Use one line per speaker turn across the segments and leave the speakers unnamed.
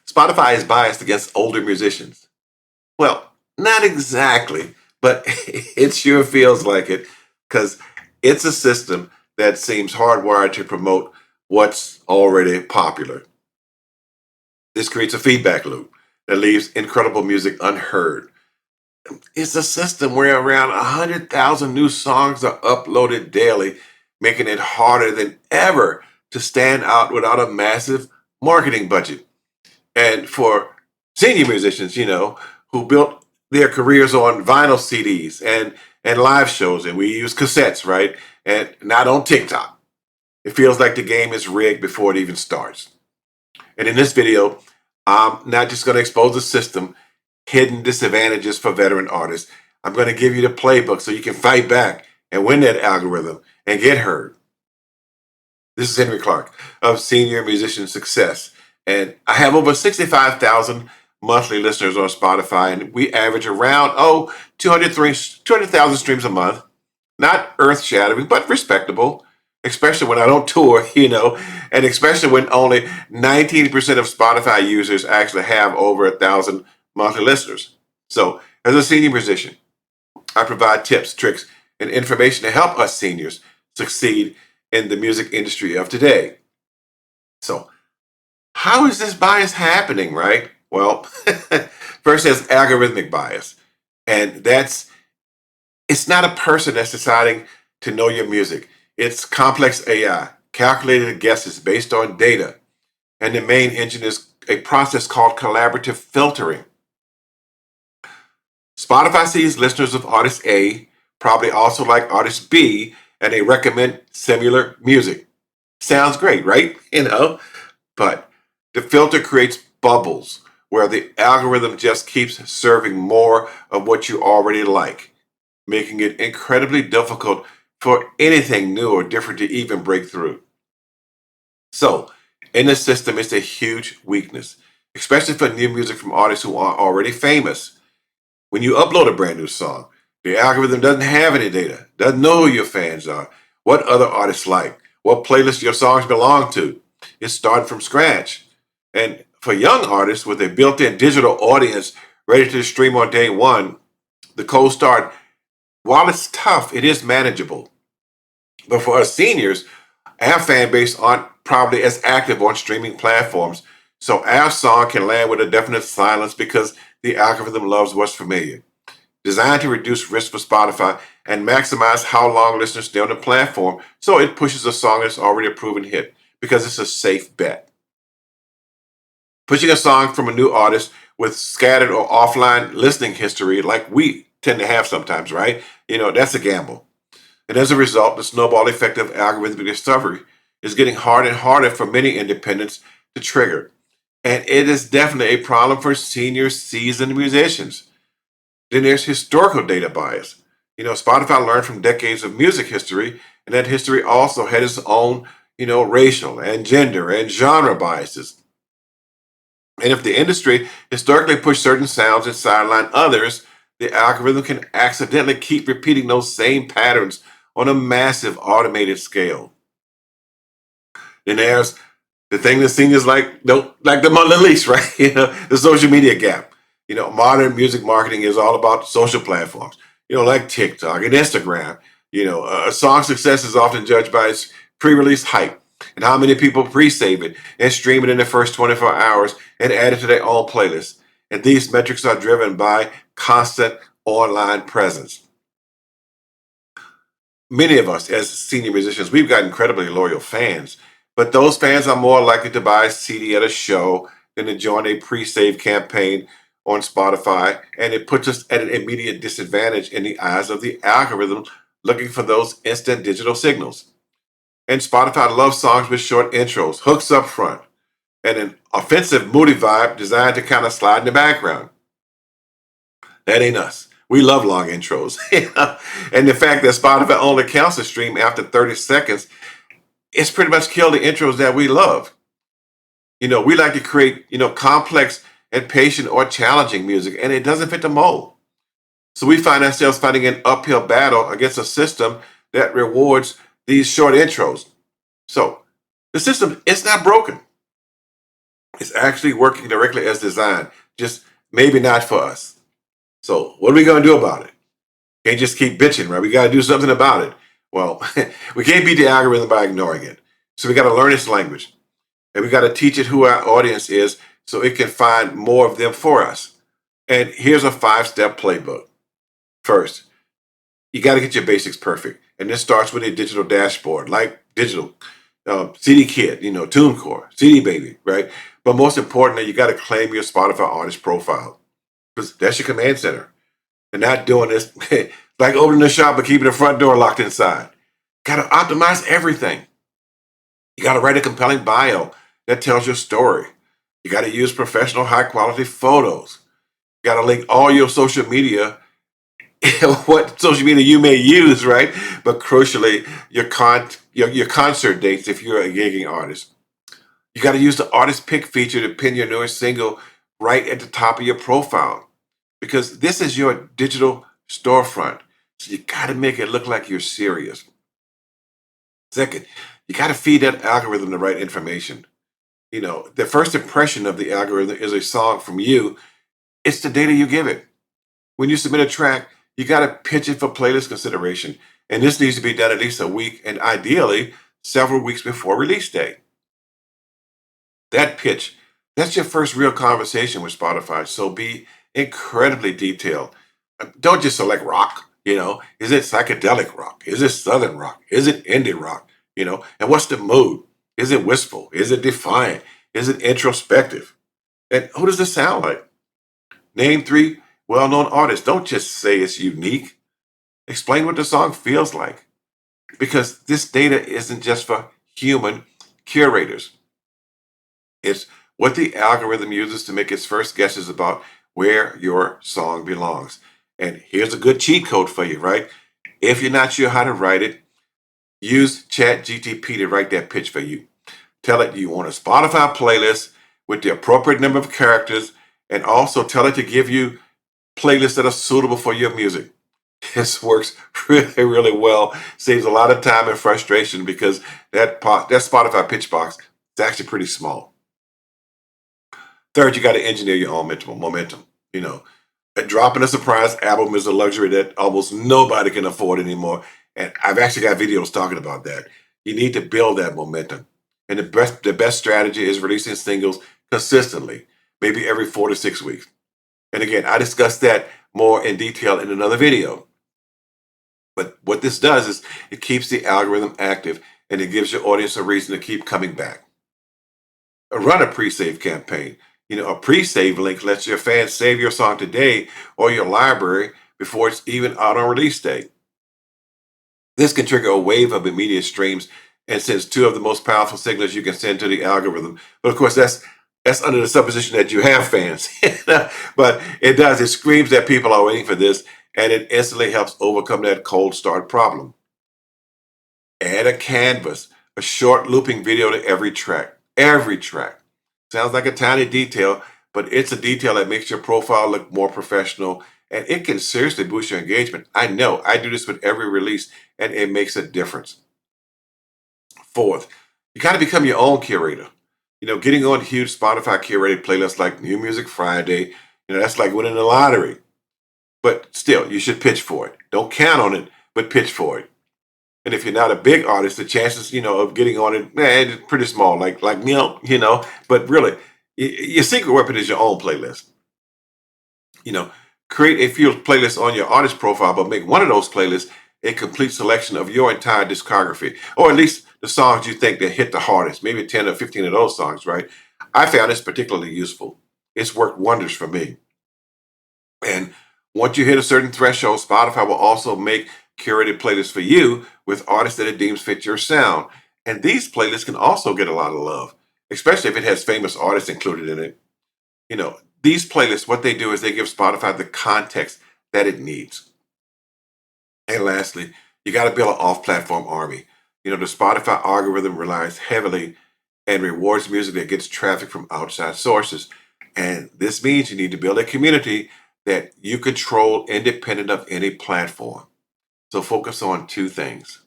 Spotify is biased against older musicians. Well, not exactly, but it sure feels like it because it's a system that seems hardwired to promote what's already popular. This creates a feedback loop that leaves incredible music unheard. It's a system where around 100,000 new songs are uploaded daily, making it harder than ever to stand out without a massive marketing budget. And for senior musicians, who built their careers on vinyl CDs and live shows, and we use cassettes, right? And not on TikTok. It feels like the game is rigged before it even starts. And in this video, I'm not just going to expose the system, hidden disadvantages for veteran artists. I'm going to give you the playbook so you can fight back and win that algorithm and get heard. This is Henry Clark of Senior Musician Success. And I have over 65,000 monthly listeners on Spotify, and we average around, 200,000 streams a month. Not earth shattering, but respectable, especially when I don't tour, and especially when only 19% of Spotify users actually have over 1,000 monthly listeners. So, as a senior musician, I provide tips, tricks, and information to help us seniors succeed in the music industry of today. So, how is this bias happening, right? Well, first there's algorithmic bias. And it's not a person that's deciding to know your music. It's complex AI, calculated guesses based on data. And the main engine is a process called collaborative filtering. Spotify sees listeners of artist A probably also like artist B, and they recommend similar music. Sounds great, right? But the filter creates bubbles where the algorithm just keeps serving more of what you already like, making it incredibly difficult for anything new or different to even break through. So, in this system, it's a huge weakness, especially for new music from artists who are already famous. When you upload a brand new song, the algorithm doesn't have any data, doesn't know who your fans are, what other artists like, what playlist your songs belong to. It's starting from scratch. And for young artists with a built-in digital audience ready to stream on day one, the cold start, while it's tough, it is manageable. But for us seniors, our fan base aren't probably as active on streaming platforms, so our song can land with a definite silence because the algorithm loves what's familiar. Designed to reduce risk for Spotify and maximize how long listeners stay on the platform, so it pushes a song that's already a proven hit because it's a safe bet. Pushing a song from a new artist with scattered or offline listening history, like we tend to have sometimes, right? That's a gamble. And as a result, the snowball effect of algorithmic discovery is getting harder and harder for many independents to trigger. And it is definitely a problem for senior seasoned musicians. Then there's historical data bias. Spotify learned from decades of music history, and that history also had its own, racial and gender and genre biases. And if the industry historically pushed certain sounds and sideline others, the algorithm can accidentally keep repeating those same patterns on a massive automated scale. Then there's the thing that seniors don't like them on the leash, right? The social media gap. Modern music marketing is all about social platforms, like TikTok and Instagram. A song's success is often judged by its pre-release hype and how many people pre-save it and stream it in the first 24 hours and add it to their own playlist. And these metrics are driven by constant online presence. Many of us, as senior musicians, we've got incredibly loyal fans, but those fans are more likely to buy a CD at a show than to join a pre-save campaign on Spotify, and it puts us at an immediate disadvantage in the eyes of the algorithm looking for those instant digital signals. And Spotify loves songs with short intros, hooks up front, and an offensive, moody vibe designed to kind of slide in the background. That ain't us. We love long intros. And the fact that Spotify only counts a stream after 30 seconds, it's pretty much killed the intros that we love. We like to create, complex and patient or challenging music, and it doesn't fit the mold. So we find ourselves fighting an uphill battle against a system that rewards these short intros. So the system, it's not broken. It's actually working directly as designed, just maybe not for us. So what are we going to do about it? Can't just keep bitching, right? We got to do something about it. Well, we can't beat the algorithm by ignoring it. So we got to learn its language, and we got to teach it who our audience is so it can find more of them for us. And here's a 5-step playbook. First, you got to get your basics perfect. And this starts with a digital dashboard, like digital CD Kit, TuneCore, CD Baby, right? But most importantly, you got to claim your Spotify artist profile because that's your command center. And not doing this like opening the shop but keeping the front door locked inside. Got to optimize everything. You got to write a compelling bio that tells your story. You got to use professional, high quality photos. You got to link all your social media, what social media you may use, right? But crucially, your concert dates if you're a gigging artist. You got to use the artist pick feature to pin your newest single right at the top of your profile because this is your digital storefront. So you got to make it look like you're serious. Second, you got to feed that algorithm the right information. The first impression of the algorithm is a song from you. It's the data you give it. When you submit a track, you got to pitch it for playlist consideration. And this needs to be done at least a week and ideally several weeks before release day. That pitch, that's your first real conversation with Spotify. So be incredibly detailed. Don't just select rock. Is it psychedelic rock? Is it southern rock? Is it indie rock? And what's the mood? Is it wistful? Is it defiant? Is it introspective? And who does this sound like? Name 3 well-known artists. Don't just say it's unique. Explain what the song feels like. Because this data isn't just for human curators. It's what the algorithm uses to make its first guesses about where your song belongs. And here's a good cheat code for you, right? If you're not sure how to write it, use ChatGTP to write that pitch for you. Tell it you want a Spotify playlist with the appropriate number of characters, and also tell it to give you playlists that are suitable for your music. This works really, really well. Saves a lot of time and frustration because that Spotify pitch box is actually pretty small. Third, you got to engineer your own momentum. Dropping a surprise album is a luxury that almost nobody can afford anymore. And I've actually got videos talking about that. You need to build that momentum. And the best strategy is releasing singles consistently, maybe every 4 to 6 weeks. And again, I discussed that more in detail in another video. But what this does is it keeps the algorithm active and it gives your audience a reason to keep coming back. Run a pre-save campaign. A pre-save link lets your fans save your song today or your library before it's even out on release day. This can trigger a wave of immediate streams and sends 2 of the most powerful signals you can send to the algorithm. But of course, that's under the supposition that you have fans. But it screams that people are waiting for this, and it instantly helps overcome that cold start problem. Add a canvas, a short looping video to every track. Every track. Sounds like a tiny detail, but it's a detail that makes your profile look more professional, and it can seriously boost your engagement. I know, I do this with every release, and it makes a difference. Fourth, you got to become your own curator. Getting on huge Spotify curated playlists like New Music Friday, that's like winning the lottery. But still, you should pitch for it. Don't count on it, but pitch for it. And if you're not a big artist, the chances, of getting on it, it's pretty small, like But really, your secret weapon is your own playlist. You know, Create a few playlists on your artist profile, but make one of those playlists a complete selection of your entire discography, or at least the songs you think that hit the hardest, maybe 10 or 15 of those songs, right? I found this particularly useful. It's worked wonders for me. And once you hit a certain threshold, Spotify will also make curated playlists for you with artists that it deems fit your sound. And these playlists can also get a lot of love, especially if it has famous artists included in it. These playlists, what they do is they give Spotify the context that it needs. And lastly, you got to build an off platform army. The Spotify algorithm relies heavily and rewards music that gets traffic from outside sources. And this means you need to build a community that you control independent of any platform. So focus on 2 things: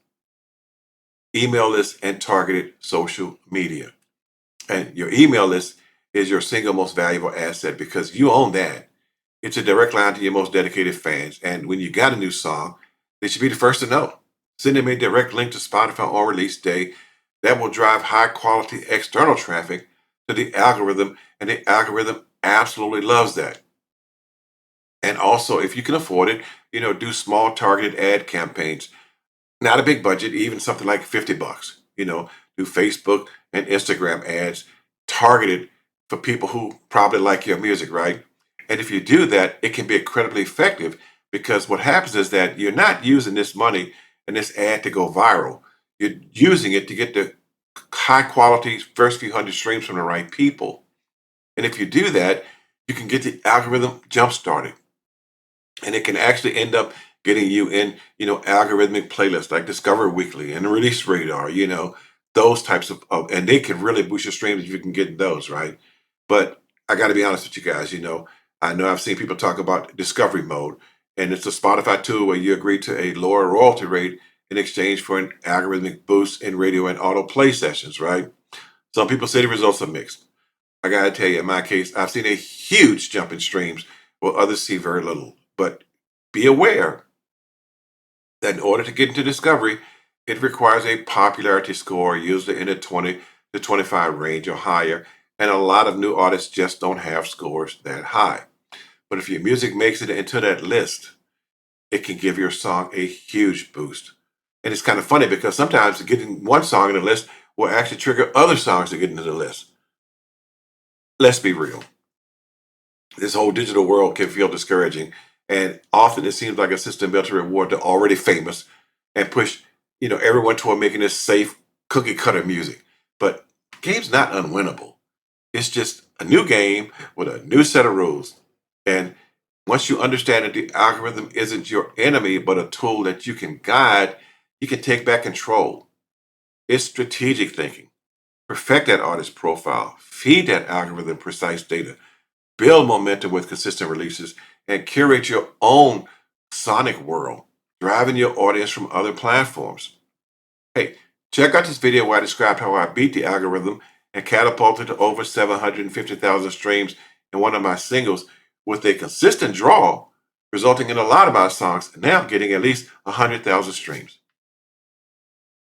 email list and targeted social media. And your email list is your single most valuable asset because you own that. It's a direct line to your most dedicated fans. And when you got a new song, they should be the first to know. Send them a direct link to Spotify on release day. That will drive high quality external traffic to the algorithm, and the algorithm absolutely loves that. And also, if you can afford it, do small targeted ad campaigns. Not a big budget, even something like 50 bucks. Do Facebook and Instagram ads targeted for people who probably like your music, right? And if you do that, it can be incredibly effective because what happens is that you're not using this money and this ad to go viral. You're using it to get the high quality first few hundred streams from the right people. And if you do that, you can get the algorithm jump started, and it can actually end up getting you in algorithmic playlists like Discover Weekly and Release Radar, those types of, and they can really boost your streams if you can get those, right? But I got to be honest with you guys. I know I've seen people talk about discovery mode, and it's a Spotify tool where you agree to a lower royalty rate in exchange for an algorithmic boost in radio and auto play sessions, right? Some people say the results are mixed. I gotta tell you, in my case, I've seen a huge jump in streams while others see very little. But be aware that in order to get into discovery, it requires a popularity score, usually in the 20 to 25 range or higher. And a lot of new artists just don't have scores that high. But if your music makes it into that list, it can give your song a huge boost. And it's kind of funny because sometimes getting one song in the list will actually trigger other songs to get into the list. Let's be real. This whole digital world can feel discouraging, and often it seems like a system built to reward the already famous and push everyone toward making this safe cookie cutter music. But game's not unwinnable. It's just a new game with a new set of rules. And once you understand that the algorithm isn't your enemy but a tool that you can guide, you can take back control. It's strategic thinking. Perfect that artist profile, feed that algorithm precise data, build momentum with consistent releases, and curate your own sonic world, driving your audience from other platforms. Hey, check out this video where I described how I beat the algorithm and catapulted to over 750,000 streams in one of my singles with a consistent draw, resulting in a lot of my songs now getting at least 100,000 streams.